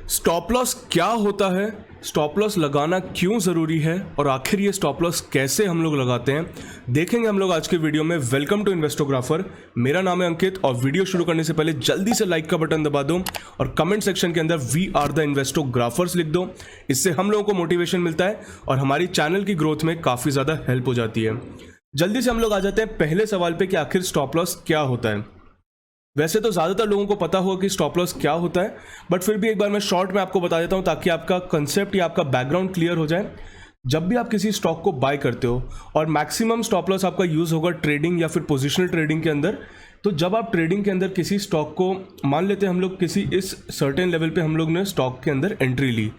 Stop loss क्या होता है, स्टॉप लॉस लगाना क्यों ज़रूरी है और आखिर ये स्टॉप लॉस कैसे हम लोग लगाते हैं, देखेंगे हम लोग आज के वीडियो में। Welcome to Investographer. मेरा नाम है अंकित और वीडियो शुरू करने से पहले जल्दी से लाइक का बटन दबा दो और कमेंट सेक्शन के अंदर वी आर द इन्वेस्टोग्राफर्स लिख दो। इससे हम लोगों को मोटिवेशन मिलता है और हमारी चैनल की ग्रोथ में काफ़ी ज़्यादा हेल्प हो जाती है। जल्दी से हम लोग आ जाते हैं पहले सवाल पे कि आखिर स्टॉप लॉस क्या होता है। वैसे तो ज़्यादातर लोगों को पता होगा कि स्टॉप लॉस क्या होता है, बट फिर भी एक बार मैं शॉर्ट में आपको बता देता हूँ ताकि आपका कंसेप्ट या आपका बैकग्राउंड क्लियर हो जाए। जब भी आप किसी स्टॉक को बाय करते हो और मैक्सिमम स्टॉप लॉस आपका यूज़ होगा ट्रेडिंग या फिर पोजिशनल ट्रेडिंग के अंदर, तो जब आप ट्रेडिंग के अंदर किसी स्टॉक को मान लेते हैं हम लोग किसी इस सर्टेन लेवल पे हम लोग ने स्टॉक के अंदर एंट्री ली,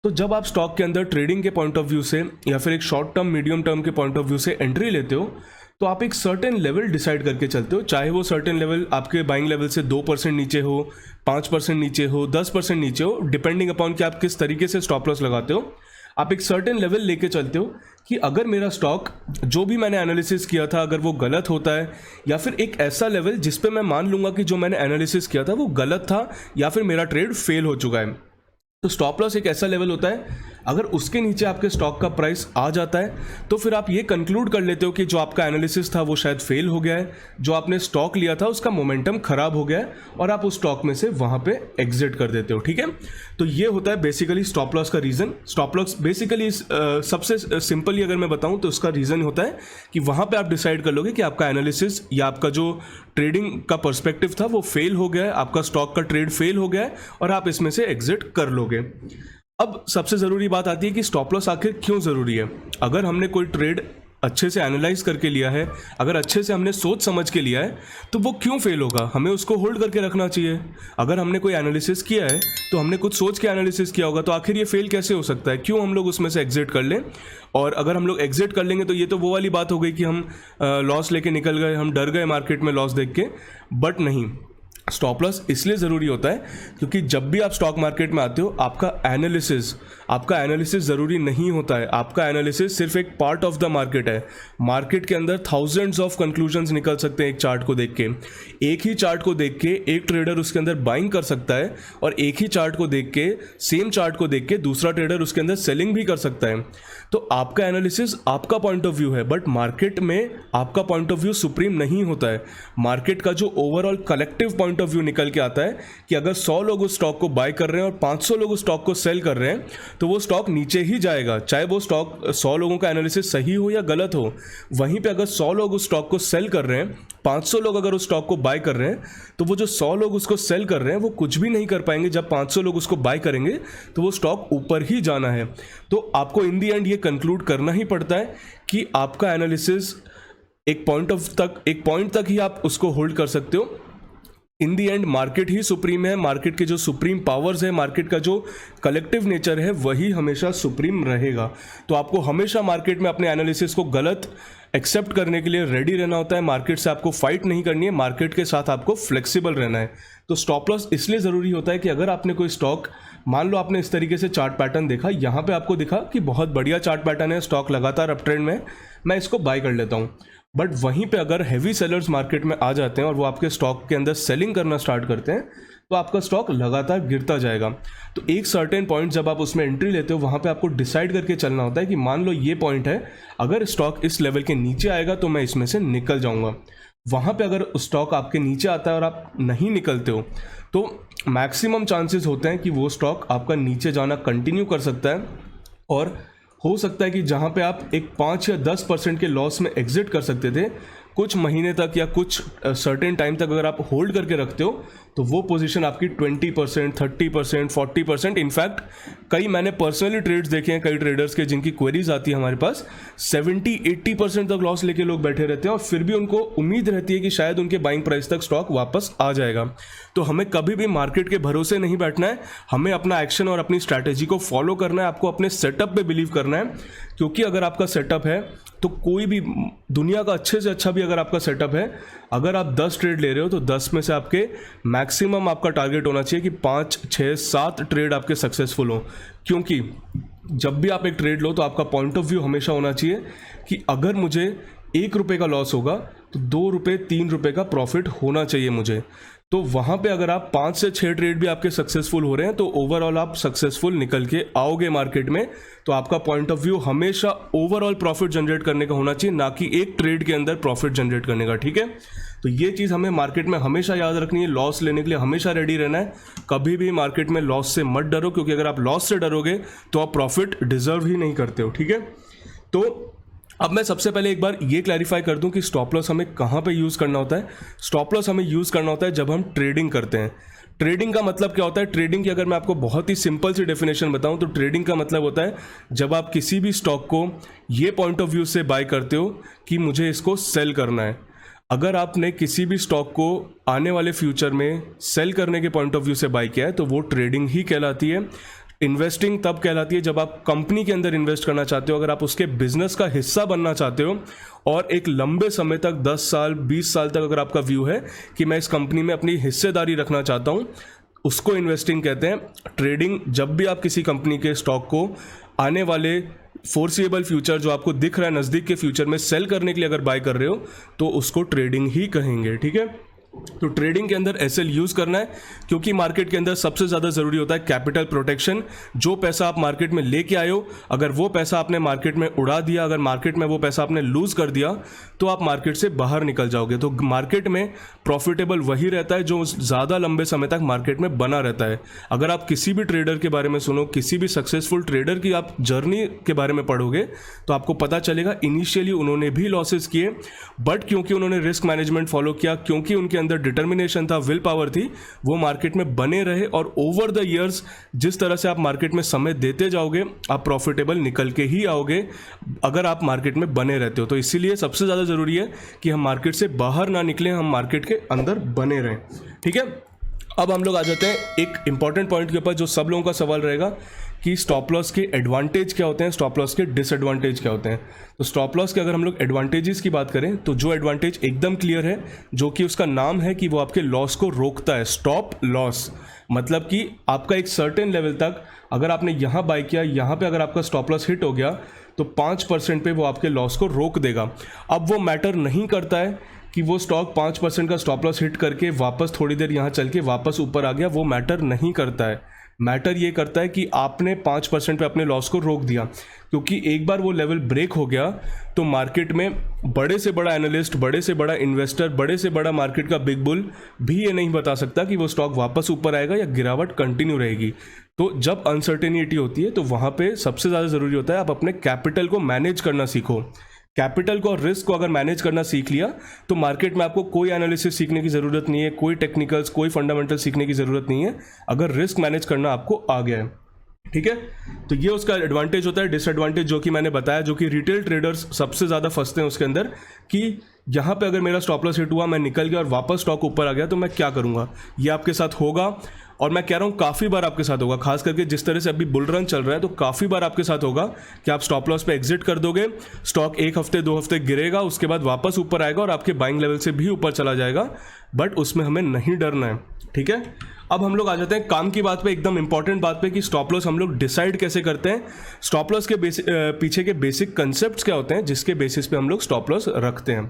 तो जब आप स्टॉक के अंदर ट्रेडिंग के पॉइंट ऑफ व्यू से या फिर एक शॉर्ट टर्म मीडियम टर्म के पॉइंट ऑफ व्यू से एंट्री लेते हो, तो आप एक सर्टेन लेवल डिसाइड करके चलते हो। चाहे वो सर्टेन लेवल आपके बाइंग लेवल से 2% नीचे हो, 5% नीचे हो, 10% नीचे हो, डिपेंडिंग अपॉन कि आप किस तरीके से स्टॉप लॉस लगाते हो। आप एक सर्टेन लेवल लेके चलते हो कि अगर मेरा स्टॉक जो भी मैंने एनालिसिस किया था अगर वो गलत होता है, या फिर एक ऐसा लेवल जिस पे मैं मान लूँगा कि जो मैंने एनालिसिस किया था वो गलत था या फिर मेरा ट्रेड फेल हो चुका है, तो स्टॉप लॉस एक ऐसा लेवल होता है अगर उसके नीचे आपके स्टॉक का प्राइस आ जाता है तो फिर आप ये कंक्लूड कर लेते हो कि जो आपका एनालिसिस था वो शायद फेल हो गया है, जो आपने स्टॉक लिया था उसका मोमेंटम खराब हो गया है और आप उस स्टॉक में से वहाँ पे एग्जिट कर देते हो। ठीक है, तो ये होता है बेसिकली स्टॉप लॉस का रीज़न। स्टॉप लॉस बेसिकली सबसे सिंपली अगर मैं बताऊँ तो उसका रीज़न होता है कि वहाँ पर आप डिसाइड कर लोगे कि आपका एनालिसिस या आपका जो ट्रेडिंग का पर्सपेक्टिव था वो फेल हो गया है, आपका स्टॉक का ट्रेड फेल हो गया है और आप इसमें से एग्जिट कर लोगे। अब सबसे ज़रूरी बात आती है कि स्टॉप लॉस आखिर क्यों ज़रूरी है। अगर हमने कोई ट्रेड अच्छे से एनालाइज करके लिया है, अगर अच्छे से हमने सोच समझ के लिया है, तो वो क्यों फेल होगा, हमें उसको होल्ड करके रखना चाहिए। अगर हमने कोई एनालिसिस किया है तो हमने कुछ सोच के एनालिसिस किया होगा, तो आखिर ये फेल कैसे हो सकता है, क्यों हम लोग उसमें से एग्जिट कर लें। और अगर हम लोग एग्जिट कर लेंगे तो ये तो वो वाली बात हो गई कि हम लॉस लेके निकल गए, हम डर गए मार्केट में लॉस देख के, बट नहीं। स्टॉप लॉस इसलिए ज़रूरी होता है क्योंकि जब भी आप स्टॉक मार्केट में आते हो आपका एनालिसिस ज़रूरी नहीं होता है। आपका एनालिसिस सिर्फ एक पार्ट ऑफ द मार्केट है। मार्केट के अंदर थाउजेंड्स ऑफ कंक्लूजन्स निकल सकते हैं एक चार्ट को देख के। एक ही चार्ट को देख के एक ट्रेडर उसके अंदर बाइंग कर सकता है और एक ही चार्ट को देख के, सेम चार्ट को देख के दूसरा ट्रेडर उसके अंदर सेलिंग भी कर सकता है। तो आपका एनालिसिस आपका पॉइंट ऑफ व्यू है, बट मार्केट में आपका पॉइंट ऑफ व्यू सुप्रीम नहीं होता है। मार्केट का जो overall collective point of view निकल के आता है कि अगर 100 लोग उस स्टॉक को बाय कर रहे हैं और 500 लोग उस स्टॉक को सेल कर रहे हैं तो वो स्टॉक नीचे ही जाएगा, चाहे वो स्टॉक 100 लोगों का एनालिसिस सही हो या गलत हो। वहीं पे अगर 100 लोग उस स्टॉक को सेल कर रहे हैं, 500 लोग अगर उस स्टॉक को बाय कर रहे हैं, तो वो जो 100 लोग उसको सेल कर रहे हैं वो कुछ भी नहीं कर पाएंगे। जब 500 लोग उसको बाय करेंगे तो वो स्टॉक ऊपर ही जाना है। तो आपको इन दी एंड ये कंक्लूड करना ही पड़ता है कि आपका एनालिसिस एक पॉइंट तक ही आप उसको होल्ड कर सकते हो। इन दी एंड मार्केट ही सुप्रीम है, मार्केट के जो सुप्रीम पावर्स है, मार्केट का जो कलेक्टिव नेचर है वही हमेशा सुप्रीम रहेगा। तो आपको हमेशा मार्केट में अपने एनालिसिस को गलत एक्सेप्ट करने के लिए रेडी रहना होता है। मार्केट से आपको फाइट नहीं करनी है, मार्केट के साथ आपको फ्लेक्सिबल रहना है। तो स्टॉप लॉस इसलिए ज़रूरी होता है कि अगर आपने कोई स्टॉक, मान लो आपने इस तरीके से चार्ट पैटर्न देखा, यहाँ पे आपको दिखा कि बहुत बढ़िया चार्ट पैटर्न है, स्टॉक लगातार अप ट्रेंड में, मैं इसको बाय कर लेता हूँ। बट वहीं पे अगर हैवी सेलर्स मार्केट में आ जाते हैं और वो आपके स्टॉक के अंदर सेलिंग करना स्टार्ट करते हैं तो आपका स्टॉक लगातार गिरता जाएगा। तो एक सर्टेन पॉइंट जब आप उसमें एंट्री लेते हो वहाँ पे आपको डिसाइड करके चलना होता है कि मान लो ये पॉइंट है, अगर स्टॉक इस लेवल के नीचे आएगा तो मैं इसमें से निकल जाऊँगा। वहाँ पे अगर स्टॉक आपके नीचे आता है और आप नहीं निकलते हो तो मैक्सिमम चांसेस होते हैं कि वो स्टॉक आपका नीचे जाना कंटिन्यू कर सकता है और हो सकता है कि जहाँ पे आप एक 5 या 10% के लॉस में एग्जिट कर सकते थे, कुछ महीने तक या कुछ सर्टेन टाइम तक अगर आप होल्ड करके रखते हो तो वो पोजीशन आपकी 20%, 30%, 40%, इनफैक्ट कई मैंने पर्सनली ट्रेड्स देखे हैं, कई ट्रेडर्स के जिनकी क्वेरीज आती है हमारे पास, 70-80% तक लॉस लेके लोग बैठे रहते हैं और फिर भी उनको उम्मीद रहती है कि शायद उनके बाइंग प्राइस तक स्टॉक वापस आ जाएगा। तो हमें कभी भी मार्केट के भरोसे नहीं बैठना है, हमें अपना एक्शन और अपनी स्ट्रैटेजी को फॉलो करना है, आपको अपने सेटअप पे बिलीव करना है। क्योंकि अगर आपका सेटअप है तो कोई भी दुनिया का अच्छे से अच्छा भी अगर आपका सेटअप है, अगर आप 10 ट्रेड ले रहे हो तो 10 में से आपके मैक्सिमम आपका टारगेट होना चाहिए कि 5, 6, 7 ट्रेड आपके सक्सेसफुल हो। क्योंकि जब भी आप एक ट्रेड लो तो आपका पॉइंट ऑफ व्यू हमेशा होना चाहिए कि अगर मुझे 1 रुपये का लॉस होगा तो 2 रुपये 3 रुपये का प्रॉफिट होना चाहिए मुझे। तो वहाँ पे अगर आप 5 से 6 ट्रेड भी आपके सक्सेसफुल हो रहे हैं तो ओवरऑल आप सक्सेसफुल निकल के आओगे मार्केट में। तो आपका पॉइंट ऑफ व्यू हमेशा ओवरऑल प्रॉफिट जनरेट करने का होना चाहिए, ना कि एक ट्रेड के अंदर प्रॉफिट जनरेट करने का, ठीक है। तो ये चीज़ हमें मार्केट में हमेशा याद रखनी है, लॉस लेने के लिए हमेशा रेडी रहना है। कभी भी मार्केट में लॉस से मत डरो, क्योंकि अगर आप लॉस से डरोगे तो आप प्रॉफिट डिजर्व ही नहीं करते हो, ठीक है। तो अब मैं सबसे पहले एक बार ये क्लैरिफाई कर दूं कि स्टॉप लॉस हमें कहाँ पे यूज़ करना होता है। स्टॉप लॉस हमें यूज़ करना होता है जब हम ट्रेडिंग करते हैं। ट्रेडिंग का मतलब क्या होता है? ट्रेडिंग की अगर मैं आपको बहुत ही सिंपल सी डेफिनेशन बताऊं तो ट्रेडिंग का मतलब होता है जब आप किसी भी स्टॉक को ये पॉइंट ऑफ व्यू से बाय करते हो कि मुझे इसको सेल करना है। अगर आपने किसी भी स्टॉक को आने वाले फ्यूचर में सेल करने के पॉइंट ऑफ व्यू से बाय किया है तो वो ट्रेडिंग ही कहलाती है। इन्वेस्टिंग तब कहलाती है जब आप कंपनी के अंदर इन्वेस्ट करना चाहते हो, अगर आप उसके बिजनेस का हिस्सा बनना चाहते हो और एक लंबे समय तक 10 साल 20 साल तक अगर आपका व्यू है कि मैं इस कंपनी में अपनी हिस्सेदारी रखना चाहता हूं, उसको इन्वेस्टिंग कहते हैं। ट्रेडिंग जब भी आप किसी कंपनी के स्टॉक को आने वाले फोर्सिएबल फ्यूचर जो आपको दिख रहा है नज़दीक के फ्यूचर में सेल करने के लिए अगर बाय कर रहे हो तो उसको ट्रेडिंग ही कहेंगे, ठीक है। तो ट्रेडिंग के अंदर एसएल यूज करना है, क्योंकि मार्केट के अंदर सबसे ज़्यादा ज़रूरी होता है कैपिटल प्रोटेक्शन। जो पैसा आप मार्केट में लेके आए हो, अगर वो पैसा आपने मार्केट में उड़ा दिया, अगर मार्केट में वो पैसा आपने लूज कर दिया तो आप मार्केट से बाहर निकल जाओगे। तो मार्केट में प्रॉफिटेबल वही रहता है जो ज़्यादा लंबे समय तक मार्केट में बना रहता है। अगर आप किसी भी ट्रेडर के बारे में सुनो, किसी भी सक्सेसफुल ट्रेडर की आप जर्नी के बारे में पढ़ोगे तो आपको पता चलेगा इनिशियली उन्होंने भी लॉसेस किए, बट क्योंकि उन्होंने रिस्क मैनेजमेंट फॉलो किया, क्योंकि उनके अंदर डिटर्मिनेशन था, विल पावर थी, वो मार्केट में बने रहे और ओवर द ईयर्स जिस तरह से आप मार्केट में समय देते जाओगे आप प्रॉफिटेबल निकल के ही आओगे अगर आप मार्केट में बने रहते हो। तो इसीलिए सबसे ज़्यादा ज़रूरी है कि हम मार्केट से बाहर ना निकलें, हम मार्केट के अंदर बने रहें, ठीक है। अब हम लोग आ जाते हैं एक इंपॉर्टेंट पॉइंट के ऊपर जो सब लोगों का सवाल रहेगा कि स्टॉप लॉस के एडवांटेज क्या होते हैं, स्टॉप लॉस के डिसएडवांटेज क्या होते हैं। तो स्टॉप लॉस के अगर हम लोग एडवांटेजेस की बात करें तो जो एडवांटेज एकदम क्लियर है, जो कि उसका नाम है कि वो आपके लॉस को रोकता है। स्टॉप लॉस मतलब कि आपका एक सर्टेन लेवल तक अगर आपने यहाँ बाय किया, यहाँ पे अगर आपका स्टॉप लॉस हिट हो गया तो 5% पे वो आपके लॉस को रोक देगा। अब वो मैटर नहीं करता है कि वो स्टॉक 5% का स्टॉप लॉस हिट करके वापस थोड़ी देर यहाँ चल के वापस ऊपर आ गया, वो मैटर नहीं करता है। मैटर ये करता है कि आपने 5% पे अपने लॉस को रोक दिया, क्योंकि एक बार वो लेवल ब्रेक हो गया तो मार्केट में बड़े से बड़ा एनालिस्ट, बड़े से बड़ा इन्वेस्टर, बड़े से बड़ा मार्केट का बिग बुल भी ये नहीं बता सकता कि वो स्टॉक वापस ऊपर आएगा या गिरावट कंटिन्यू रहेगी। तो जब अनसर्टेनिटी होती है तो वहाँ पे सबसे ज़्यादा ज़रूरी होता है आप अपने कैपिटल को मैनेज करना सीखो। कैपिटल को और रिस्क को अगर मैनेज करना सीख लिया तो मार्केट में आपको कोई एनालिसिस सीखने की ज़रूरत नहीं है, कोई टेक्निकल्स, कोई फंडामेंटल सीखने की ज़रूरत नहीं है, अगर रिस्क मैनेज करना आपको आ गया है, ठीक है। तो ये उसका एडवांटेज होता है। डिसएडवांटेज जो कि मैंने बताया, जो कि रिटेल ट्रेडर्स सबसे ज़्यादा फंसते हैं उसके अंदर, कि यहाँ पे अगर मेरा स्टॉप लॉस हिट हुआ, मैं निकल गया और वापस स्टॉक ऊपर आ गया तो मैं क्या करूँगा। ये आपके साथ होगा और मैं कह रहा हूँ काफ़ी बार आपके साथ होगा, खास करके जिस तरह से अभी बुल रन चल रहा है तो काफ़ी बार आपके साथ होगा कि आप स्टॉप लॉस पे एग्जिट कर दोगे, स्टॉक 1 हफ्ते 2 हफ्ते गिरेगा, उसके बाद वापस ऊपर आएगा और आपके बाइंग लेवल से भी ऊपर चला जाएगा, बट उसमें हमें नहीं डरना है, ठीक है। अब हम लोग आ जाते हैं काम की बात पे, एकदम इंपॉर्टेंट बात पे कि स्टॉप लॉस हम लोग डिसाइड कैसे करते हैं, स्टॉप लॉस के पीछे के बेसिक कंसेप्ट क्या होते हैं जिसके बेसिस पे हम लोग स्टॉप लॉस रखते हैं।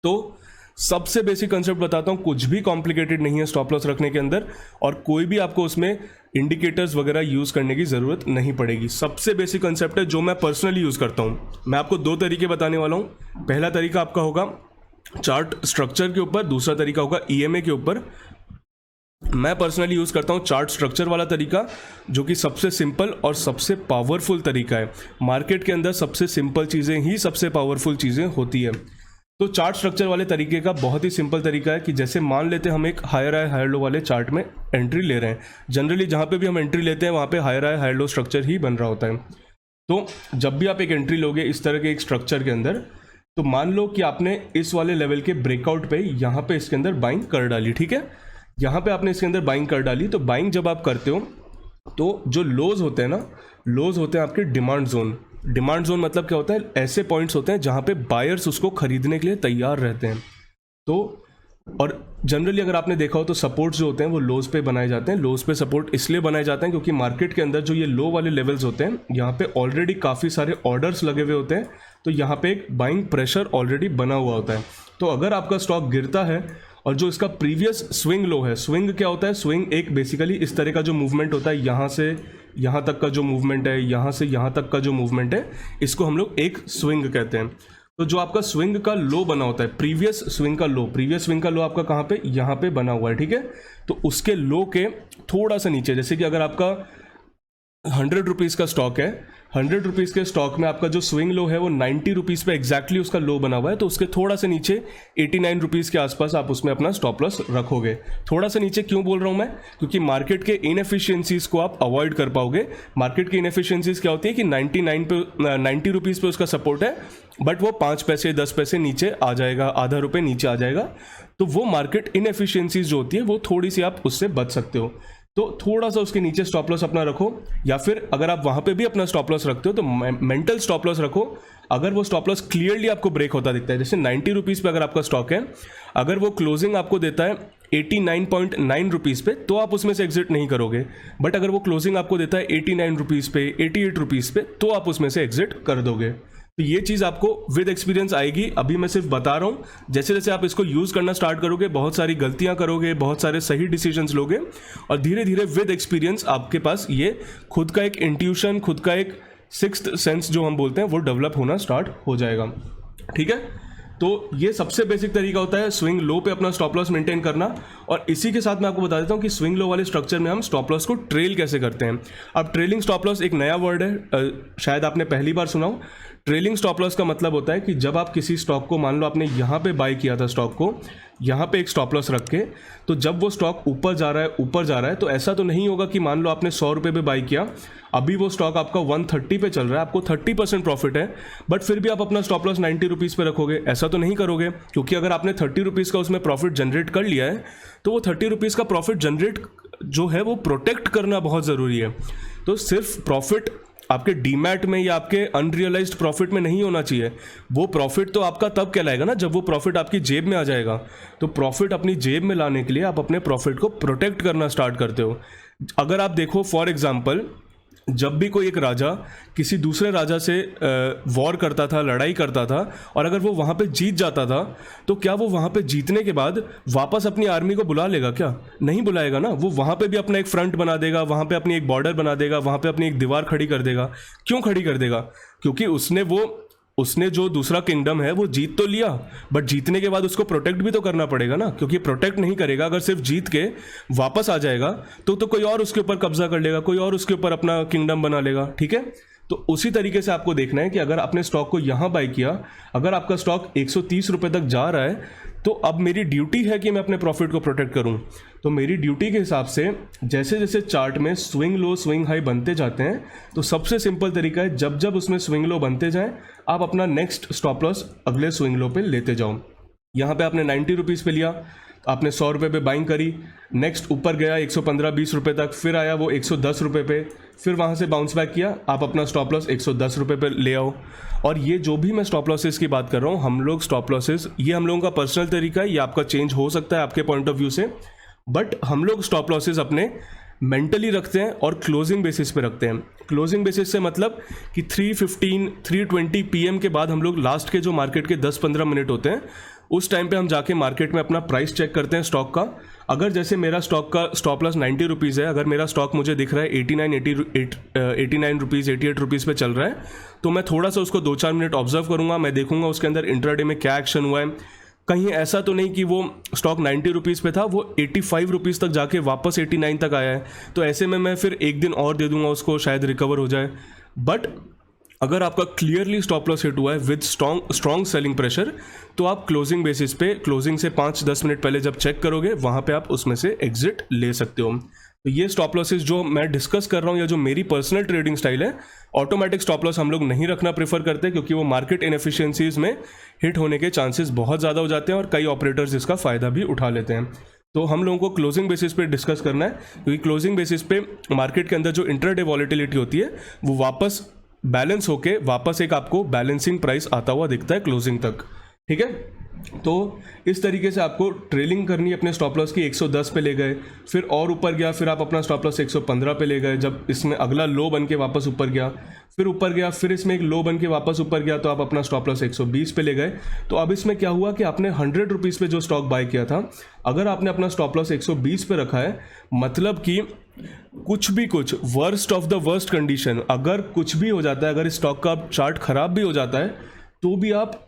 तो सबसे बेसिक कंसेप्ट बताता हूँ, कुछ भी कॉम्प्लिकेटेड नहीं है स्टॉप लॉस रखने के अंदर, और कोई भी आपको उसमें इंडिकेटर्स वगैरह यूज़ करने की ज़रूरत नहीं पड़ेगी। सबसे बेसिक कंसेप्ट है जो मैं पर्सनली यूज़ करता हूँ। मैं आपको 2 तरीके बताने वाला हूँ। पहला तरीका आपका होगा चार्ट स्ट्रक्चर के ऊपर, दूसरा तरीका होगा EMA के ऊपर। मैं पर्सनली यूज़ करता हूँ चार्ट स्ट्रक्चर वाला तरीका, जो कि सबसे सिंपल और सबसे पावरफुल तरीका है। मार्केट के अंदर सबसे सिंपल चीज़ें ही सबसे पावरफुल चीज़ें होती है। तो चार्ट स्ट्रक्चर वाले तरीके का बहुत ही सिंपल तरीका है कि जैसे मान लेते हैं हम एक हायर हाई हायर लो वाले चार्ट में एंट्री ले रहे हैं। जनरली जहाँ पे भी हम एंट्री लेते हैं वहाँ पे higher high higher low structure ही बन रहा होता है। तो जब भी आप एक एंट्री लोगे इस तरह के एक स्ट्रक्चर के अंदर, तो मान लो कि आपने इस वाले लेवल के ब्रेकआउट पे यहाँ पे इसके अंदर बाइंग कर डाली, ठीक है। यहाँ पे आपने इसके अंदर बाइंग कर डाली, तो बाइंग जब आप करते हो तो जो लोज होते हैं ना, लोज होते हैं आपके डिमांड जोन। डिमांड जोन मतलब क्या होता है, ऐसे पॉइंट्स होते हैं जहाँ पे बायर्स उसको खरीदने के लिए तैयार रहते हैं। तो और जनरली अगर आपने देखा हो तो सपोर्ट्स जो होते हैं वो लोज पे बनाए जाते हैं। लोज पे सपोर्ट इसलिए बनाए जाते हैं क्योंकि मार्केट के अंदर जो ये लो वाले लेवल्स होते हैं यहाँ पे ऑलरेडी काफ़ी सारे ऑर्डर्स लगे हुए होते हैं, तो यहाँ पे एक बाइंग प्रेशर ऑलरेडी बना हुआ होता है। तो अगर आपका स्टॉक गिरता है और जो इसका प्रीवियस स्विंग लो है, स्विंग क्या होता है, स्विंग एक बेसिकली इस तरह का जो मूवमेंट होता है, यहाँ से यहाँ तक का जो मूवमेंट है, यहाँ से यहाँ तक का जो मूवमेंट है, इसको हम लोग एक स्विंग कहते हैं। तो जो आपका स्विंग का लो बना होता है, प्रीवियस स्विंग का लो आपका कहाँ पे, यहाँ पे बना हुआ है, ठीक है। तो उसके लो के थोड़ा सा नीचे, जैसे कि अगर आपका 100 रुपीज़ का स्टॉक है, 100 रुपीज़ के स्टॉक में आपका जो स्विंग लो है वो 90 रुपीज़ पे एग्जैक्टली उसका लो बना हुआ है, तो उसके थोड़ा सा नीचे 89 रुपीज़ के आसपास आप उसमें अपना स्टॉप लॉस रखोगे। थोड़ा सा नीचे क्यों बोल रहा हूँ मैं, क्योंकि मार्केट के इनएफिशिएंसीज को आप अवॉइड कर पाओगे। मार्केट की इनएफिशिएंसीज क्या होती है कि 90 रुपीज़ पे उसका सपोर्ट है, बट वो 5 पैसे 10 पैसे नीचे आ जाएगा, आधा रुपये नीचे आ जाएगा। तो वो मार्केट इनएफिशिएंसीज जो होती है वो थोड़ी सी आप उससे बच सकते हो। तो थोड़ा सा उसके नीचे स्टॉप लॉस अपना रखो, या फिर अगर आप वहां पे भी अपना स्टॉप लॉस रखते हो तो मेंटल स्टॉप लॉस रखो। अगर वो स्टॉप लॉस क्लियरली आपको ब्रेक होता दिखता है, जैसे 90 रुपीज़ पे अगर आपका स्टॉक है, अगर वो क्लोजिंग आपको देता है 89.9 रुपीज़ पे, तो आप उसमें से एग्जिट नहीं करोगे। बट अगर वो क्लोजिंग आपको देता है 89 रुपीज़ पे, 88 रुपीज़ पे, तो आप उसमें से एग्जिट कर दोगे। तो ये चीज़ आपको विद एक्सपीरियंस आएगी। अभी मैं सिर्फ बता रहा हूँ, जैसे जैसे आप इसको यूज़ करना स्टार्ट करोगे, बहुत सारी गलतियाँ करोगे, बहुत सारे सही डिसीजंस लोगे, और धीरे धीरे विद एक्सपीरियंस आपके पास ये खुद का एक इंट्यूशन, खुद का एक सिक्स्थ सेंस जो हम बोलते हैं, वो डेवलप होना स्टार्ट हो जाएगा, ठीक है। तो ये सबसे बेसिक तरीका होता है स्विंग लो पे अपना स्टॉप लॉस मेंटेन करना। और इसी के साथ मैं आपको बता देता हूँ कि स्विंग लो वाले स्ट्रक्चर में हम स्टॉप लॉस को ट्रेल कैसे करते हैं। अब ट्रेलिंग स्टॉप लॉस एक नया वर्ड है, शायद आपने पहली बार सुना हो। ट्रेलिंग स्टॉप लॉस का मतलब होता है कि जब आप किसी स्टॉक को, मान लो आपने यहाँ पे बाय किया था स्टॉक को, यहाँ पे एक स्टॉप लॉस रख के, तो जब वो स्टॉक ऊपर जा रहा है, तो ऐसा तो नहीं होगा कि मान लो आपने 100 रुपये पे बाय किया, अभी वो स्टॉक आपका 130 पे चल रहा है, आपको 30% प्रॉफिट है, बट फिर भी आप अपना स्टॉप लॉस 90 रुपीज़ पे रखोगे, ऐसा तो नहीं करोगे। क्योंकि अगर आपने 30 रुपीज़ का उसमें प्रॉफिट जनरेट कर लिया है, तो वो 30 रुपीज़ का प्रॉफिट जनरेट जो है वो प्रोटेक्ट करना बहुत ज़रूरी है। तो सिर्फ प्रॉफिट आपके डीमैट में या आपके अनरियलाइज्ड प्रॉफिट में नहीं होना चाहिए। वो प्रॉफिट तो आपका तब कहलाएगा ना जब वो प्रॉफिट आपकी जेब में आ जाएगा। तो प्रॉफिट अपनी जेब में लाने के लिए आप अपने प्रॉफिट को प्रोटेक्ट करना स्टार्ट करते हो। अगर आप देखो, फॉर एग्जांपल, जब भी कोई एक राजा किसी दूसरे राजा से वॉर करता था, लड़ाई करता था, और अगर वो वहाँ पे जीत जाता था, तो क्या वो वहाँ पे जीतने के बाद वापस अपनी आर्मी को बुला लेगा? क्या नहीं बुलाएगा ना। वो वहाँ पे भी अपना एक फ्रंट बना देगा, वहाँ पे अपनी एक बॉर्डर बना देगा, वहाँ पे अपनी एक दीवार खड़ी कर देगा। क्यों खड़ी कर देगा? क्योंकि उसने जो दूसरा किंगडम है वो जीत तो लिया, बट जीतने के बाद उसको प्रोटेक्ट भी तो करना पड़ेगा ना। क्योंकि प्रोटेक्ट नहीं करेगा, अगर सिर्फ जीत के वापस आ जाएगा तो कोई और उसके ऊपर कब्जा कर लेगा, कोई और उसके ऊपर अपना किंगडम बना लेगा, ठीक है। तो उसी तरीके से आपको देखना है कि अगर आपने स्टॉक को यहाँ बाय किया, अगर आपका स्टॉक 130 रुपये तक जा रहा है, तो अब मेरी ड्यूटी है कि मैं अपने प्रॉफिट को प्रोटेक्ट करूं। तो मेरी ड्यूटी के हिसाब से जैसे जैसे चार्ट में स्विंग लो स्विंग हाई बनते जाते हैं, तो सबसे सिंपल तरीका है, जब जब उसमें स्विंग लो बनते जाएं, आप अपना नेक्स्ट स्टॉप लॉस अगले स्विंग लो पे लेते जाओ। यहाँ पे आपने 90 रुपीज़ पे लिया, आपने 100 रुपये पे बाइंग करी, नेक्स्ट ऊपर गया 115-20 रुपये तक, फिर आया वो 110 रुपये पे, फिर वहाँ से बाउंस बैक किया, आप अपना स्टॉप लॉस 110 रुपये पे ले आओ। और ये जो भी मैं स्टॉप लॉसेस की बात कर रहा हूँ, हम लोग स्टॉप लॉसेस, ये हम लोगों का पर्सनल तरीका है, ये आपका चेंज हो सकता है आपके पॉइंट ऑफ व्यू से, बट हम लोग स्टॉप लॉसेस अपने मेंटली रखते हैं और क्लोजिंग बेसिस पे रखते हैं। क्लोजिंग बेसिस से मतलब कि 3:20 PM के बाद हम लोग लास्ट के जो मार्केट के 10-15 मिनट होते हैं, उस टाइम पे हम जाके मार्केट में अपना प्राइस चेक करते हैं स्टॉक का। अगर जैसे मेरा स्टॉक का स्टॉप लॉस 90 रुपीज़ है, अगर मेरा स्टॉक मुझे दिख रहा है 89 रुपीज़ 88 रुपीज़ पे चल रहा है, तो मैं थोड़ा सा उसको 2-4 मिनट ऑब्जर्व करूँगा। मैं देखूंगा उसके अंदर इंट्राडे में क्या एक्शन हुआ है। कहीं ऐसा तो नहीं कि वो स्टॉक 90 रुपीज़ पे था, वो 85 रुपीज़ तक जाके वापस 89 तक आया है, तो ऐसे में मैं फिर एक दिन और दे दूंगा उसको, शायद रिकवर हो जाए। बट अगर आपका क्लियरली स्टॉप लॉस हिट हुआ है विद स्ट्रॉन्ग सेलिंग प्रेशर, तो आप क्लोजिंग बेसिस पे, क्लोजिंग से 5-10 मिनट पहले जब चेक करोगे, वहाँ पे आप उसमें से एग्जिट ले सकते हो। तो ये स्टॉप लॉसेस जो मैं डिस्कस कर रहा हूँ, या जो मेरी पर्सनल ट्रेडिंग स्टाइल है, ऑटोमेटिक स्टॉप लॉस हम लोग नहीं रखना प्रेफर करते, क्योंकि वो मार्केट इनएफिशिएंसीज में हिट होने के चांसेस बहुत ज़्यादा हो जाते हैं और कई ऑपरेटर्स इसका फ़ायदा भी उठा लेते हैं। तो हम लोगों को क्लोजिंग बेसिस पे डिस्कस करना है, क्योंकि क्लोजिंग बेसिस पे मार्केट के अंदर जो इंट्राडे वॉलेटिलिटी होती है, वो वापस बैलेंस होके वापस एक आपको बैलेंसिंग प्राइस आता हुआ दिखता है क्लोजिंग तक, ठीक है। तो इस तरीके से आपको ट्रेलिंग करनी है अपने स्टॉप लॉस की। 110 पे ले गए, फिर और ऊपर गया, फिर आप अपना स्टॉप लॉस 115 पे ले गए, जब इसमें अगला लो बन के वापस ऊपर गया, फिर ऊपर गया, फिर इसमें एक लो बन के वापस ऊपर गया, तो आप अपना स्टॉप लॉस 120 पे ले गए। तो अब इसमें क्या हुआ कि आपने 100 रुपीज़ पे जो स्टॉक बाय किया था, अगर आपने अपना स्टॉप लॉस 120 पे रखा है, मतलब कि कुछ worst of the worst condition, अगर कुछ भी हो जाता है, अगर इस स्टॉक का चार्ट खराब भी हो जाता है, तो भी आप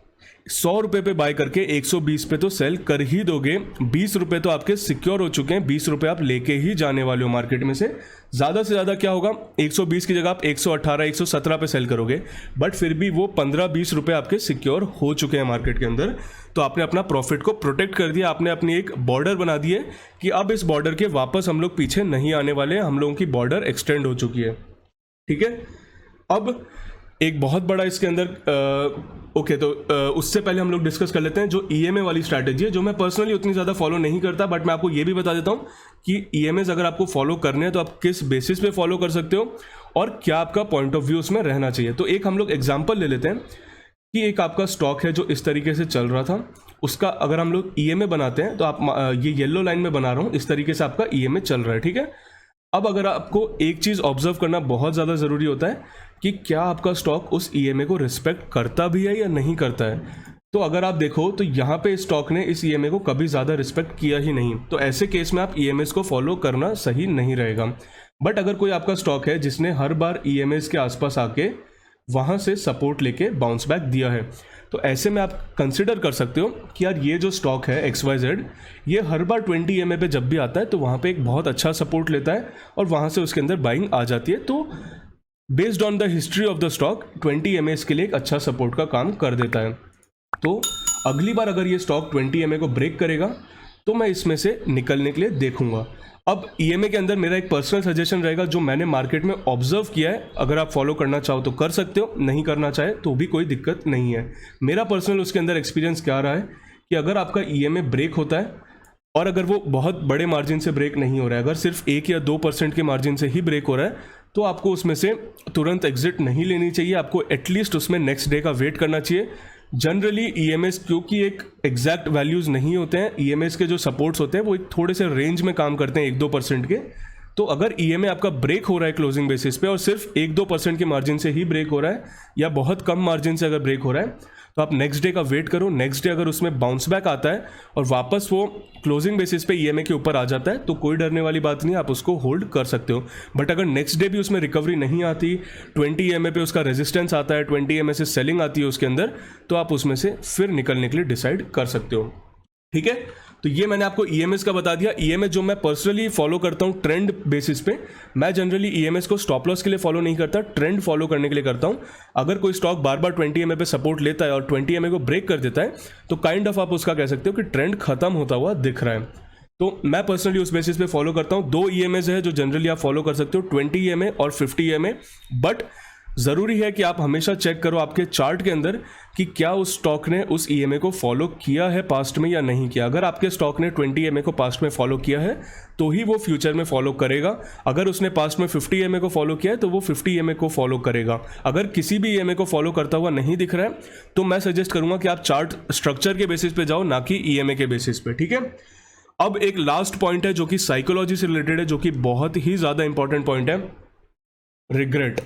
100 रुपये पे बाय करके 120 पे तो सेल कर ही दोगे। 20 रुपये तो आपके सिक्योर हो चुके हैं, 20 रुपये आप लेके ही जाने वाले हो मार्केट में से। ज़्यादा से ज़्यादा क्या होगा, 120 की जगह आप 118 117 पे सेल करोगे, बट फिर भी वो 15-20 रुपये आपके सिक्योर हो चुके हैं मार्केट के अंदर। तो आपने अपना प्रॉफिट को प्रोटेक्ट कर दिया, आपने अपनी एक बॉर्डर बना दी है कि अब इस बॉर्डर के वापस हम लोग पीछे नहीं आने वाले हैं, हम लोगों की बॉर्डर एक्सटेंड हो चुकी है। ठीक है, अब एक बहुत बड़ा इसके अंदर ओके, तो उससे पहले हम लोग डिस्कस कर लेते हैं जो ईएमए वाली स्ट्रैटेजी है, जो मैं पर्सनली उतनी ज़्यादा फॉलो नहीं करता, बट मैं आपको ये भी बता देता हूँ कि ईएमएस अगर आपको फॉलो करने हैं तो आप किस बेसिस पे फॉलो कर सकते हो और क्या आपका पॉइंट ऑफ व्यू उसमें रहना चाहिए। तो एक हम लोग एग्जाम्पल ले लेते हैं कि एक आपका स्टॉक है जो इस तरीके से चल रहा था, उसका अगर हम लोग ईएमए बनाते हैं तो आप ये येलो लाइन में बना रहा हूँ, इस तरीके से आपका ईएमए चल रहा है। ठीक है, अब अगर आपको एक चीज़ ऑब्जर्व करना बहुत ज़्यादा ज़रूरी होता है कि क्या आपका स्टॉक उस ईएमए को रिस्पेक्ट करता भी है या नहीं करता है। तो अगर आप देखो तो यहाँ पे स्टॉक ने इस ईएमए को कभी ज़्यादा रिस्पेक्ट किया ही नहीं, तो ऐसे केस में आप ईएमएस को फॉलो करना सही नहीं रहेगा। बट अगर कोई आपका स्टॉक है जिसने हर बार ईएमएस के आसपास आके वहाँ से सपोर्ट लेके बाउंस बैक दिया है, तो ऐसे में आप कंसिडर कर सकते हो कि यार ये जो स्टॉक है XYZ, ये हर बार 20 EMA पे जब भी आता है तो वहाँ पे एक बहुत अच्छा सपोर्ट लेता है और वहाँ से उसके अंदर बाइंग आ जाती है। तो based on the history of the stock 20 EMA के लिए एक अच्छा सपोर्ट का काम कर देता है। तो अगली बार अगर ये स्टॉक 20 EMA को ब्रेक करेगा तो मैं इसमें से निकलने के लिए देखूंगा। अब ईएमए के अंदर मेरा एक पर्सनल सजेशन रहेगा जो मैंने मार्केट में ऑब्जर्व किया है, अगर आप फॉलो करना चाहो तो कर सकते हो, नहीं करना चाहे तो भी कोई दिक्कत नहीं है। मेरा पर्सनल उसके अंदर एक्सपीरियंस क्या रहा है कि अगर आपका ईएमए ब्रेक होता है और अगर वो बहुत बड़े मार्जिन से ब्रेक नहीं हो रहा है, अगर सिर्फ 1 या 2% के मार्जिन से ही ब्रेक हो रहा है, तो आपको उसमें से तुरंत एग्जिट नहीं लेनी चाहिए, आपको एटलीस्ट उसमें नेक्स्ट डे का वेट करना चाहिए। जनरली ईएमएस क्योंकि एक एग्जैक्ट वैल्यूज़ नहीं होते हैं, ईएमएस के जो सपोर्ट्स होते हैं वो एक थोड़े से रेंज में काम करते हैं 1-2% के। तो अगर ईएमए आपका ब्रेक हो रहा है क्लोजिंग बेसिस पे और सिर्फ 1-2% के मार्जिन से ही ब्रेक हो रहा है या बहुत कम मार्जिन से अगर ब्रेक हो रहा है, तो आप नेक्स्ट डे का वेट करो। नेक्स्ट डे अगर उसमें बाउंस बैक आता है और वापस वो क्लोजिंग बेसिस पे ईएमए के ऊपर आ जाता है तो कोई डरने वाली बात नहीं, आप उसको होल्ड कर सकते हो। बट अगर नेक्स्ट डे भी उसमें रिकवरी नहीं आती, 20 ईएमए पे उसका रेजिस्टेंस आता है, 20 ईएमए से सेलिंग आती है उसके अंदर, तो आप उसमें से फिर निकलने के लिए डिसाइड कर सकते हो। ठीक है, तो ये मैंने आपको ईएमएस का बता दिया। ईएमएस जो मैं पर्सनली फॉलो करता हूँ ट्रेंड बेसिस पे, मैं जनरली ईएमएस को स्टॉप लॉस के लिए फॉलो नहीं करता, ट्रेंड फॉलो करने के लिए करता हूँ। अगर कोई स्टॉक बार बार 20 EMA पे सपोर्ट लेता है और 20 EMA को ब्रेक कर देता है तो काइंड ऑफ आप उसका कह सकते हो कि ट्रेंड खत्म होता हुआ दिख रहा है। तो मैं पर्सनली उस बेसिस पे फॉलो करता हूँ। 2 EMAs है जो जनरली आप फॉलो कर सकते हो, 20 EMA और 50 EMA। बट ज़रूरी है कि आप हमेशा चेक करो आपके चार्ट के अंदर कि क्या उस स्टॉक ने उस ईएमए को फॉलो किया है पास्ट में या नहीं किया। अगर आपके स्टॉक ने 20 EMA को पास्ट में फॉलो किया है तो ही वो फ्यूचर में फॉलो करेगा। अगर उसने पास्ट में 50 EMA को फॉलो किया है तो वो 50 EMA को फॉलो करेगा। अगर किसी भी EMA को फॉलो करता हुआ नहीं दिख रहा है तो मैं सजेस्ट करूंगा कि आप चार्ट स्ट्रक्चर के बेसिस पे जाओ, ना कि EMA के बेसिस पे। ठीक है, अब एक लास्ट पॉइंट है जो कि साइकोलॉजी से रिलेटेड है, जो कि बहुत ही ज़्यादा इंपॉर्टेंट पॉइंट है, regret.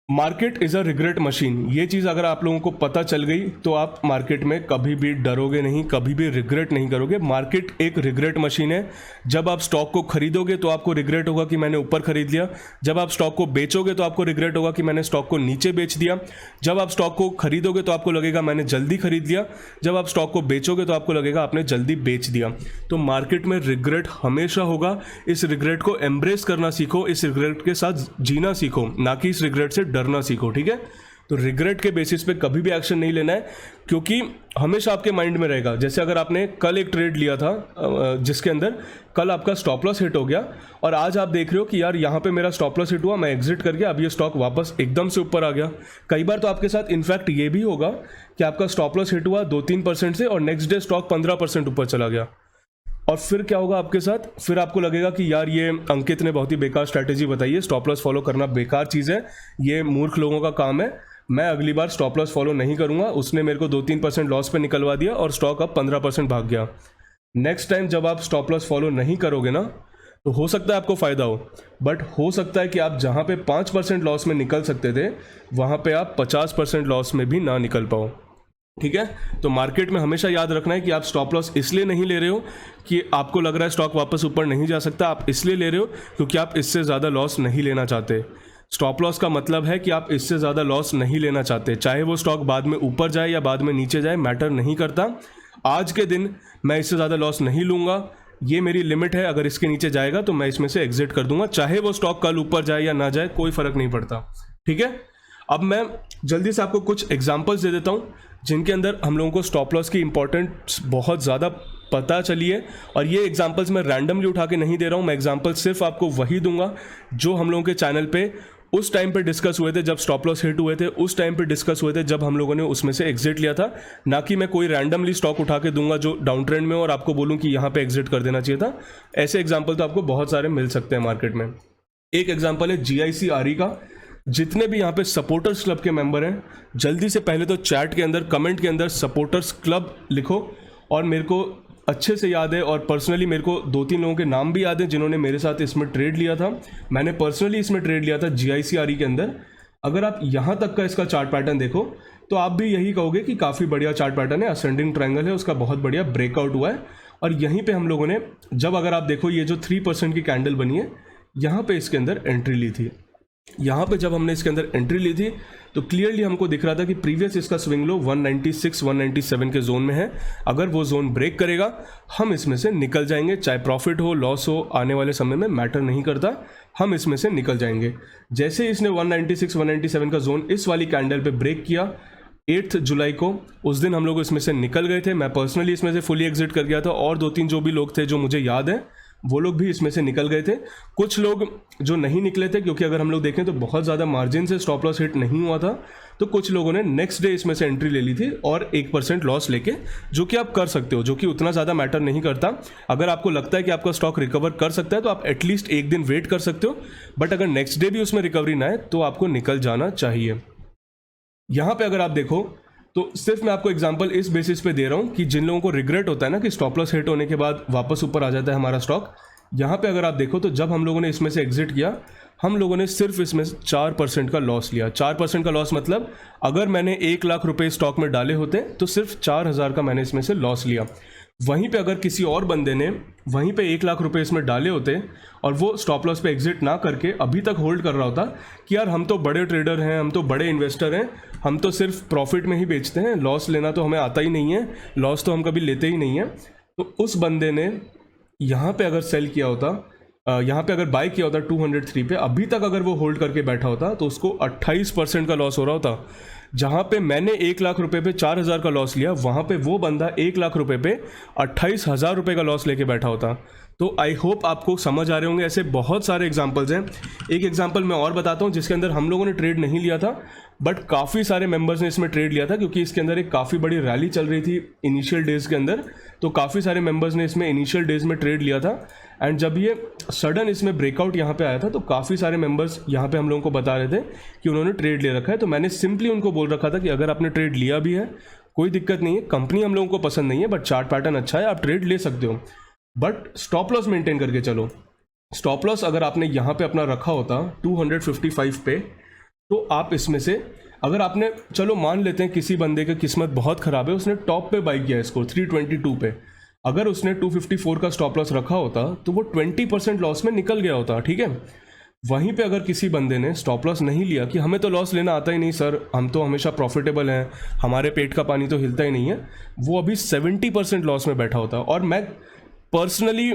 Market is a regret machine. ये चीज़ अगर आप लोगों को पता चल गई तो आप मार्केट में कभी भी डरोगे नहीं, कभी भी रिग्रेट नहीं करोगे। मार्केट एक रिग्रेट मशीन है। जब आप स्टॉक को खरीदोगे तो आपको रिग्रेट होगा कि मैंने ऊपर खरीद लिया, जब आप स्टॉक को बेचोगे तो आपको रिग्रेट होगा कि मैंने स्टॉक को नीचे बेच दिया, जब आप स्टॉक को खरीदोगे तो आपको लगेगा मैंने जल्दी खरीद लिया, जब आप स्टॉक को बेचोगे तो आपको लगेगा आपने जल्दी बेच दिया। तो मार्केट में रिग्रेट हमेशा होगा। इस रिग्रेट को एम्ब्रेस करना सीखो, इस रिग्रेट के साथ जीना सीखो, ना कि इस रिग्रेट से डरना सीखो। ठीक है, तो रिग्रेट के बेसिस पे कभी भी एक्शन नहीं लेना है, क्योंकि हमेशा आपके माइंड में रहेगा। जैसे अगर आपने कल एक ट्रेड लिया था जिसके अंदर कल आपका स्टॉप लॉस हिट हो गया और आज आप देख रहे हो कि यार यहाँ पे मेरा स्टॉप लॉस हिट हुआ, मैं एग्जिट कर गया, अब ये स्टॉक वापस एकदम से ऊपर आ गया। कई बार तो आपके साथ इनफैक्ट ये भी होगा कि आपका स्टॉप लॉस हिट हुआ 2-3% से और नेक्स्ट डे स्टॉक 15% ऊपर चला गया, और फिर क्या होगा आपके साथ, फिर आपको लगेगा कि यार ये अंकित ने बहुत ही बेकार स्ट्रैटेजी बताई है, स्टॉप लॉस फॉलो करना बेकार चीज़ है, ये मूर्ख लोगों का काम है, मैं अगली बार स्टॉप लॉस फॉलो नहीं करूंगा। उसने मेरे को 2-3% लॉस पे निकलवा दिया और स्टॉक अब 15% भाग गया। नेक्स्ट टाइम जब आप स्टॉप लॉस फॉलो नहीं करोगे ना, तो हो सकता है आपको फ़ायदा हो, बट हो सकता है कि आप जहाँ पे 5% लॉस में निकल सकते थे वहाँ पे आप 50% लॉस में भी ना निकल पाओ। ठीक है, तो मार्केट में हमेशा याद रखना है कि आप स्टॉप लॉस इसलिए नहीं ले रहे हो कि आपको लग रहा है स्टॉक वापस ऊपर नहीं जा सकता, आप इसलिए ले रहे हो क्योंकि आप इससे ज़्यादा लॉस नहीं लेना चाहते। स्टॉप लॉस का मतलब है कि आप इससे ज़्यादा लॉस नहीं लेना चाहते, चाहे वो स्टॉक बाद में ऊपर जाए या बाद में नीचे जाए, मैटर नहीं करता। आज के दिन मैं इससे ज़्यादा लॉस नहीं लूँगा, ये मेरी लिमिट है, अगर इसके नीचे जाएगा तो मैं इसमें से एग्जिट कर दूंगा, चाहे वो स्टॉक कल ऊपर जाए या ना जाए, कोई फ़र्क नहीं पड़ता। ठीक है, अब मैं जल्दी से आपको कुछ एग्जांपल्स दे देता हूँ जिनके अंदर हम लोगों को स्टॉप लॉस की इंपॉर्टेंस बहुत ज़्यादा पता चली है। और ये एग्जांपल्स मैं रैंडमली उठा के नहीं दे रहा हूँ, मैं एग्जांपल सिर्फ आपको वही दूंगा जो हम लोगों के चैनल पे उस टाइम पे डिस्कस हुए थे, जब स्टॉप लॉस हिट हुए थे, उस टाइम पे डिस्कस हुए थे जब हम लोगों ने उसमें से एग्जिट लिया था। ना कि मैं कोई रैंडमली स्टॉक उठा के दूंगा जो डाउन ट्रेंड में और आपको बोलूं कि यहाँ पे एग्जिट कर देना चाहिए था। ऐसे एग्जांपल तो आपको बहुत सारे मिल सकते हैं मार्केट में। एक एग्जांपल है GIC-RE का। जितने भी यहाँ पे सपोर्टर्स क्लब के मेंबर हैं, जल्दी से पहले तो चैट के अंदर कमेंट के अंदर सपोर्टर्स क्लब लिखो। और मेरे को अच्छे से याद है और पर्सनली मेरे को 2-3 लोगों के नाम भी याद हैं जिन्होंने मेरे साथ इसमें ट्रेड लिया था। मैंने पर्सनली इसमें ट्रेड लिया था GIC-RE के अंदर। अगर आप यहाँ तक का इसका चार्ट पैटर्न देखो तो आप भी यही कहोगे कि काफ़ी बढ़िया चार्ट पैटर्न है, असेंडिंग ट्रायंगल है, उसका बहुत बढ़िया ब्रेकआउट हुआ है। और यहीं पे हम लोगों ने, जब अगर आप देखो ये जो 3% की कैंडल बनी है, यहाँ पे इसके अंदर एंट्री ली थी। यहाँ पे जब हमने इसके अंदर एंट्री ली थी तो क्लियरली हमको दिख रहा था कि प्रीवियस इसका स्विंग लो 196 197 के जोन में है। अगर वो जोन ब्रेक करेगा हम इसमें से निकल जाएंगे, चाहे प्रॉफिट हो लॉस हो, आने वाले समय में मैटर नहीं करता, हम इसमें से निकल जाएंगे। जैसे इसने 196 197 का जोन इस वाली कैंडल पे ब्रेक किया 8 जुलाई को, उस दिन हम लोग इसमें से निकल गए थे। मैं पर्सनली इसमें से फुली एग्जिट कर गया था और 2-3 जो भी लोग थे जो मुझे याद है वो लोग भी इसमें से निकल गए थे। कुछ लोग जो नहीं निकले थे, क्योंकि अगर हम लोग देखें तो बहुत ज़्यादा मार्जिन से स्टॉप लॉस हिट नहीं हुआ था, तो कुछ लोगों ने नेक्स्ट डे इसमें से एंट्री ले ली थी और 1% लॉस लेके, जो कि आप कर सकते हो, जो कि उतना ज़्यादा मैटर नहीं करता। अगर आपको लगता है कि आपका स्टॉक रिकवर कर सकता है तो आप एटलीस्ट एक दिन वेट कर सकते हो, बट अगर नेक्स्ट डे भी उसमें रिकवरी ना आए तो आपको निकल जाना चाहिए। यहाँ पे अगर आप देखो तो सिर्फ मैं आपको एग्जांपल इस बेसिस पे दे रहा हूँ कि जिन लोगों को रिग्रेट होता है ना कि स्टॉप लॉस हिट होने के बाद वापस ऊपर आ जाता है हमारा स्टॉक। यहाँ पे अगर आप देखो तो जब हम लोगों ने इसमें से एग्जिट किया, हम लोगों ने सिर्फ इसमें 4% का लॉस लिया। 4% का लॉस मतलब अगर मैंने 1 लाख रुपए स्टॉक में डाले होते तो सिर्फ 4,000 का मैंने इसमें से लॉस लिया। वहीं पे अगर किसी और बंदे ने वहीं पे 1 लाख रुपए इसमें डाले होते और वो स्टॉप लॉस पे एग्जिट ना करके अभी तक होल्ड कर रहा होता कि यार हम तो बड़े ट्रेडर हैं, हम तो बड़े इन्वेस्टर हैं, हम तो सिर्फ प्रॉफिट में ही बेचते हैं, लॉस लेना तो हमें आता ही नहीं है, लॉस तो हम कभी लेते ही नहीं हैं, तो उस बंदे ने यहाँ पे अगर सेल किया होता, यहाँ पे अगर बाय किया होता 203 पे, अभी तक अगर वो होल्ड करके बैठा होता तो उसको 28% का लॉस हो रहा होता। जहाँ पे मैंने 1 लाख रुपए पे 4,000 का लॉस लिया, वहाँ पे वो बंदा 1 लाख रुपए पे 28,000 रुपये का लॉस लेके बैठा होता। तो आई होप आपको समझ आ रहे होंगे। ऐसे बहुत सारे एग्जांपल्स हैं। एक एग्जांपल मैं और बताता हूँ जिसके अंदर हम लोगों ने ट्रेड नहीं लिया था, बट काफ़ी सारे मेंबर्स ने इसमें ट्रेड लिया था, क्योंकि इसके अंदर एक काफ़ी बड़ी रैली चल रही थी इनिशियल डेज़ के अंदर। तो काफ़ी सारे मेंबर्स ने इसमें इनिशियल डेज़ में ट्रेड लिया था, एंड जब ये सडन इसमें ब्रेकआउट यहाँ पे आया था तो काफ़ी सारे मेंबर्स यहाँ पे हम लोगों को बता रहे थे कि उन्होंने ट्रेड ले रखा है। तो मैंने सिंपली उनको बोल रखा था कि अगर आपने ट्रेड लिया भी है कोई दिक्कत नहीं है, कंपनी हम लोगों को पसंद नहीं है, बट चार्ट पैटर्न अच्छा है, आप ट्रेड ले सकते हो, बट स्टॉप लॉस मेंटेन करके चलो। स्टॉप लॉस अगर आपने यहाँ पे अपना रखा होता 255 पे, तो आप इसमें से अगर आपने, चलो मान लेते हैं किसी बंदे की किस्मत बहुत ख़राब है, उसने टॉप पे बाई किया इसको 322 पे, अगर उसने 254 का स्टॉप लॉस रखा होता तो वो 20% लॉस में निकल गया होता, ठीक है। वहीं पे अगर किसी बंदे ने स्टॉप लॉस नहीं लिया कि हमें तो लॉस लेना आता ही नहीं सर, हम तो हमेशा प्रॉफिटेबल हैं, हमारे पेट का पानी तो हिलता ही नहीं है, वो अभी 70% लॉस में बैठा होता। और मैं पर्सनली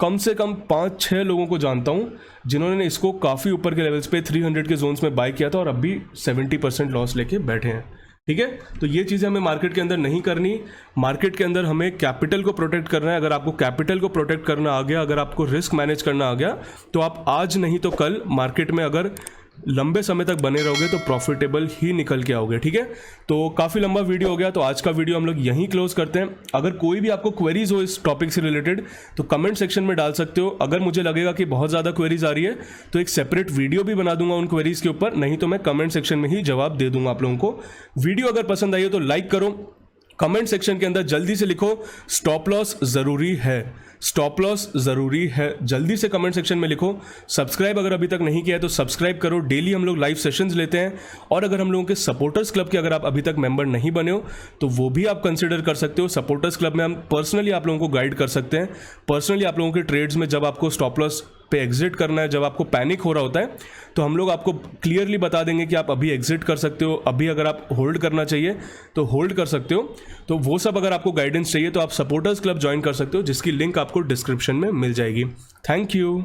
कम से कम 5-6 लोगों को जानता हूँ जिन्होंने इसको काफ़ी ऊपर के लेवल्स पे 300 के जोन्स में बाय किया था और अभी 70% लॉस लेके बैठे हैं, ठीक है। तो ये चीज़ें हमें मार्केट के अंदर नहीं करनी। मार्केट के अंदर हमें कैपिटल को प्रोटेक्ट करना है। अगर आपको कैपिटल को प्रोटेक्ट करना आ गया, अगर आपको रिस्क मैनेज करना आ गया, तो आप आज नहीं तो कल मार्केट में अगर लंबे समय तक बने रहोगे तो प्रॉफिटेबल ही निकल के आओगे, ठीक है। तो काफ़ी लंबा वीडियो हो गया, तो आज का वीडियो हम लोग यहीं क्लोज करते हैं। अगर कोई भी आपको क्वेरीज हो इस टॉपिक से रिलेटेड तो कमेंट सेक्शन में डाल सकते हो। अगर मुझे लगेगा कि बहुत ज़्यादा क्वेरीज आ रही है तो एक सेपरेट वीडियो भी बना दूंगा उन क्वेरीज के ऊपर, नहीं तो मैं कमेंट सेक्शन में ही जवाब दे दूंगा आप लोगों को। वीडियो अगर पसंद आई हो तो लाइक करो, कमेंट सेक्शन के अंदर जल्दी से लिखो स्टॉप लॉस ज़रूरी है, स्टॉप लॉस ज़रूरी है, जल्दी से कमेंट सेक्शन में लिखो। सब्सक्राइब अगर अभी तक नहीं किया है तो सब्सक्राइब करो। डेली हम लोग लाइव सेशंस लेते हैं, और अगर हम लोगों के सपोर्टर्स क्लब के अगर आप अभी तक मेंबर नहीं बने हो तो वो भी आप कंसिडर कर सकते हो। सपोर्टर्स क्लब में हम पर्सनली आप लोगों को गाइड कर सकते हैं, पर्सनली आप लोगों के ट्रेड्स में जब आपको स्टॉप लॉस पे एग्जिट करना है, जब आपको पैनिक हो रहा होता है, तो हम लोग आपको क्लियरली बता देंगे कि आप अभी एग्जिट कर सकते हो, अभी अगर आप होल्ड करना चाहिए तो होल्ड कर सकते हो। तो वो सब अगर आपको गाइडेंस चाहिए तो आप सपोर्टर्स क्लब ज्वाइन कर सकते हो, जिसकी लिंक आपको डिस्क्रिप्शन में मिल जाएगी। Thank you.